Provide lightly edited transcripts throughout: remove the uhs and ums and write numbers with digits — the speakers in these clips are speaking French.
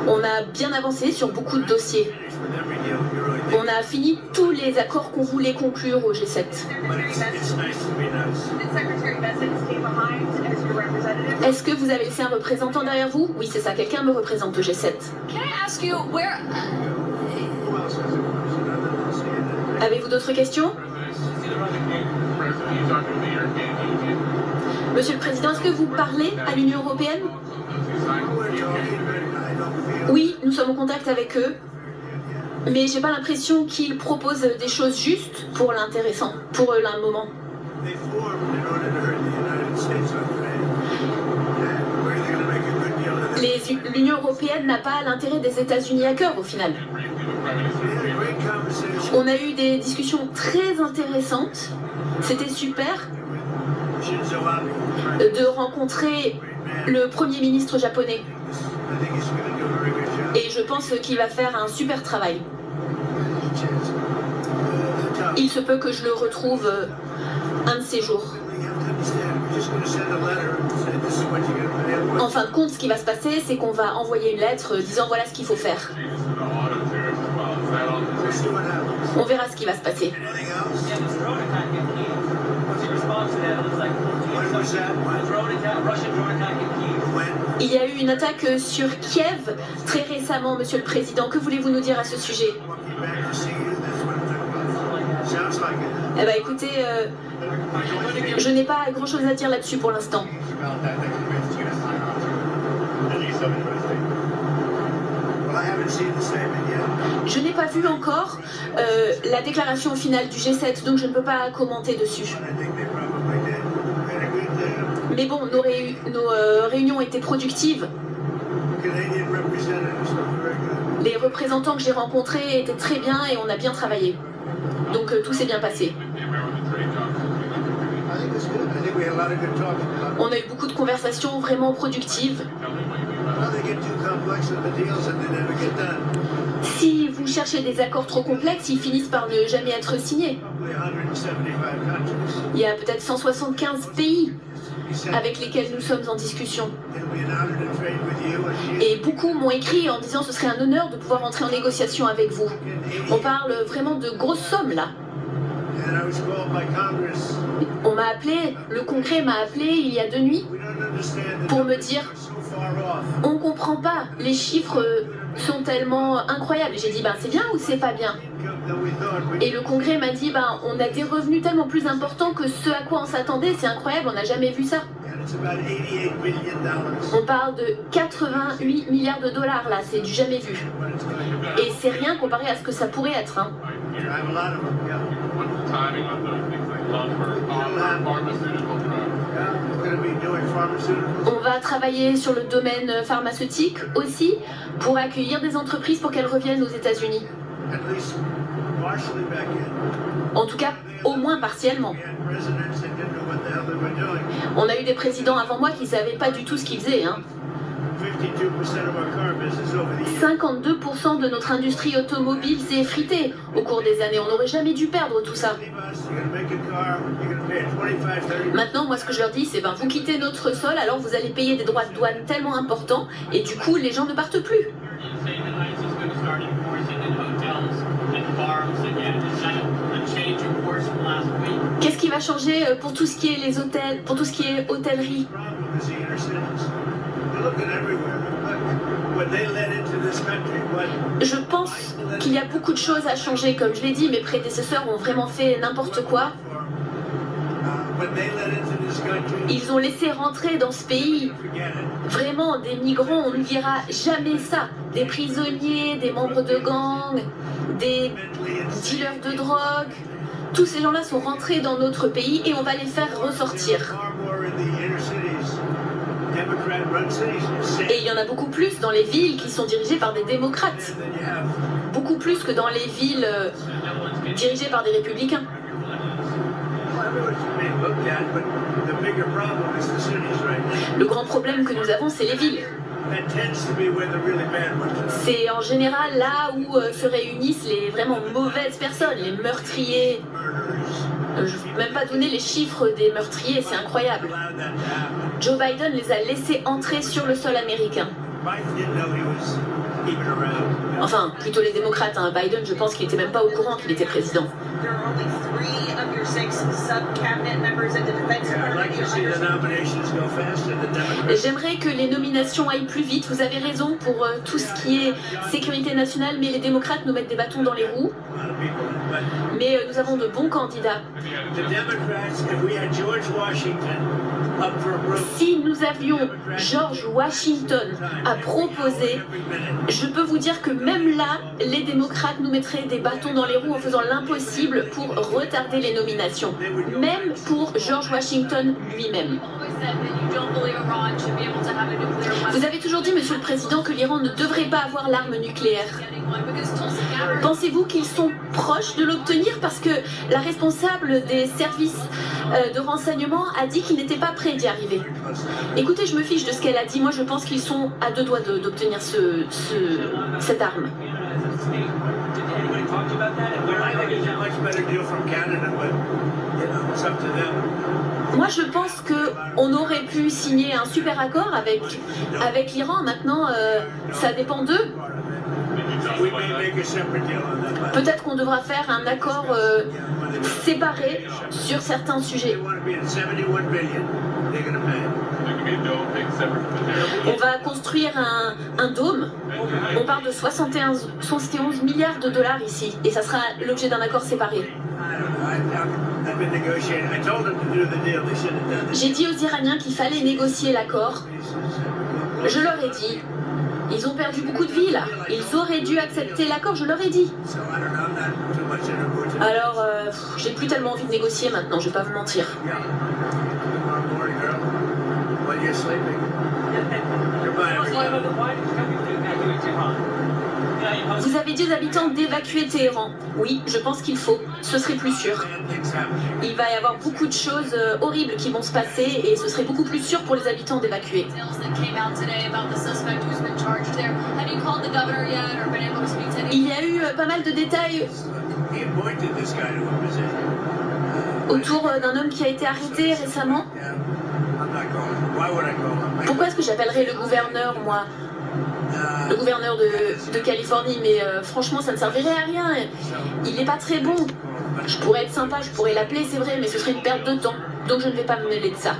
On a bien avancé sur beaucoup de dossiers. On a fini tous les accords qu'on voulait conclure au G7. Est-ce que vous avez laissé un représentant derrière vous? Oui, c'est ça, quelqu'un me représente au G7. Avez-vous d'autres questions? Monsieur le Président, est-ce que vous parlez à l'Union européenne? Oui, nous sommes en contact avec eux, mais j'ai pas l'impression qu'ils proposent des choses justes pour l'intéressant, pour le moment. L'Union européenne n'a pas l'intérêt des États-Unis à cœur au final. On a eu des discussions très intéressantes. C'était super de rencontrer le Premier ministre japonais. Et je pense qu'il va faire un super travail. Il se peut que je le retrouve un de ces jours. En fin de compte, ce qui va se passer, c'est qu'on va envoyer une lettre disant voilà ce qu'il faut faire. On verra ce qui va se passer. Il y a eu une attaque sur Kiev très récemment, Monsieur le Président. Que voulez-vous nous dire à ce sujet? Eh bien, écoutez, je n'ai pas grand-chose à dire là-dessus pour l'instant. Je n'ai pas vu encore la déclaration finale du G7, donc je ne peux pas commenter dessus. Mais bon, nos réunions étaient productives. Les représentants que j'ai rencontrés étaient très bien et on a bien travaillé. Donc tout s'est bien passé. On a eu beaucoup de conversations vraiment productives. Si vous cherchez des accords trop complexes, ils finissent par ne jamais être signés. Il y a peut-être 175 pays avec lesquels nous sommes en discussion. Et beaucoup m'ont écrit en disant ce serait un honneur de pouvoir entrer en négociation avec vous. On parle vraiment de grosses sommes là. On m'a appelé, le Congrès m'a appelé il y a 2 nuits pour me dire on ne comprend pas, les chiffres sont tellement incroyables. J'ai dit c'est bien ou c'est pas bien? Et le Congrès m'a dit on a des revenus tellement plus importants que ce à quoi on s'attendait, c'est incroyable, on n'a jamais vu ça. On parle de 88 milliards de dollars là, c'est du jamais vu. Et c'est rien comparé à ce que ça pourrait être. Hein. On va travailler sur le domaine pharmaceutique aussi pour accueillir des entreprises pour qu'elles reviennent aux États-Unis. En tout cas, au moins partiellement. On a eu des présidents avant moi qui ne savaient pas du tout ce qu'ils faisaient. Hein. 52% de notre industrie automobile s'est effritée au cours des années. On n'aurait jamais dû perdre tout ça. Maintenant, moi, ce que je leur dis, c'est vous quittez notre sol, alors vous allez payer des droits de douane tellement importants, et du coup, les gens ne partent plus. Qu'est-ce qui va changer pour tout ce qui est les hôtels, pour tout ce qui est hôtellerie? Je pense qu'il y a beaucoup de choses à changer. Comme je l'ai dit, mes prédécesseurs ont vraiment fait n'importe quoi. Ils ont laissé rentrer dans ce pays vraiment des migrants, on n'oubliera jamais ça. Des prisonniers, des membres de gangs, des dealers de drogue. Tous ces gens-là sont rentrés dans notre pays et on va les faire ressortir. Et il y en a beaucoup plus dans les villes qui sont dirigées par des démocrates. Beaucoup plus que dans les villes dirigées par des républicains. Le grand problème que nous avons, c'est les villes. C'est en général là où se réunissent les vraiment mauvaises personnes, les meurtriers. Je ne vais même pas donner les chiffres des meurtriers, c'est incroyable. Joe Biden les a laissés entrer sur le sol américain. Enfin, plutôt les démocrates. Hein. Biden, je pense qu'il n'était même pas au courant qu'il était président. J'aimerais que les nominations aillent plus vite. Vous avez raison pour tout ce qui est sécurité nationale, mais les démocrates nous mettent des bâtons dans les roues. Mais nous avons de bons candidats. Si nous avions George Washington à proposer, je peux vous dire que même là, les démocrates nous mettraient des bâtons dans les roues en faisant l'impossible pour retarder les nominations, même pour George Washington lui-même. Vous avez toujours dit, Monsieur le Président, que l'Iran ne devrait pas avoir l'arme nucléaire. Pensez-vous qu'ils sont proches de l'obtenir? Parce que la responsable des services de renseignement a dit qu'ils n'étaient pas prêts d'y arriver. Écoutez, je me fiche de ce qu'elle a dit. Moi, je pense qu'ils sont à deux doigts d'obtenir cette arme. Moi, je pense qu'on aurait pu signer un super accord avec l'Iran. Maintenant, ça dépend d'eux. Peut-être qu'on devra faire un accord séparé sur certains sujets. On va construire un dôme. On parle de 71 milliards de dollars ici. Et ça sera l'objet d'un accord séparé. J'ai dit aux Iraniens qu'il fallait négocier l'accord. Je leur ai dit. Ils ont perdu beaucoup de vies là. Ils auraient dû accepter l'accord, je leur ai dit. Alors, j'ai plus tellement envie de négocier maintenant, je vais pas vous mentir. Vous avez dit aux habitants d'évacuer Téhéran. Oui, je pense qu'il faut. Ce serait plus sûr. Il va y avoir beaucoup de choses horribles qui vont se passer et ce serait beaucoup plus sûr pour les habitants d'évacuer. Il y a eu pas mal de détails autour d'un homme qui a été arrêté récemment. Pourquoi est-ce que j'appellerais le gouverneur, moi ? Le gouverneur de Californie, mais franchement ça ne servirait à rien, il n'est pas très bon. Je pourrais être sympa, je pourrais l'appeler, c'est vrai, mais ce serait une perte de temps, donc je ne vais pas me mêler de ça.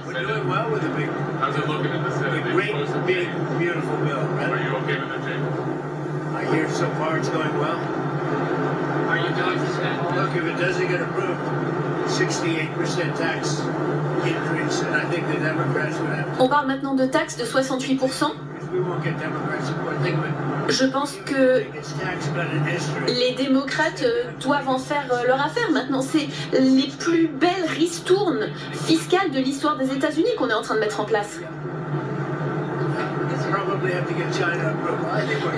On parle maintenant de taxes de 68%. Je pense que les démocrates doivent en faire leur affaire. Maintenant, c'est les plus belles ristournes fiscales de l'histoire des États-Unis qu'on est en train de mettre en place.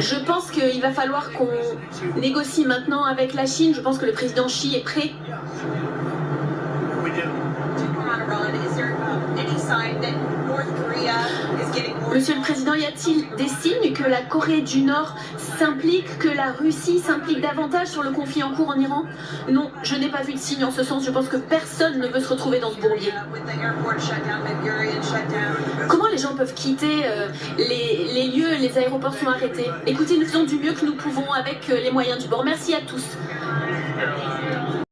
Je pense qu'il va falloir qu'on négocie maintenant avec la Chine. Je pense que le président Xi est prêt. Monsieur le Président, y a-t-il des signes que la Corée du Nord s'implique, que la Russie s'implique davantage sur le conflit en cours en Iran? Non, je n'ai pas vu de signe en ce sens. Je pense que personne ne veut se retrouver dans ce bourbier. Comment les gens peuvent quitter les lieux, les aéroports sont arrêtés? Écoutez, nous faisons du mieux que nous pouvons avec les moyens du bord. Merci à tous.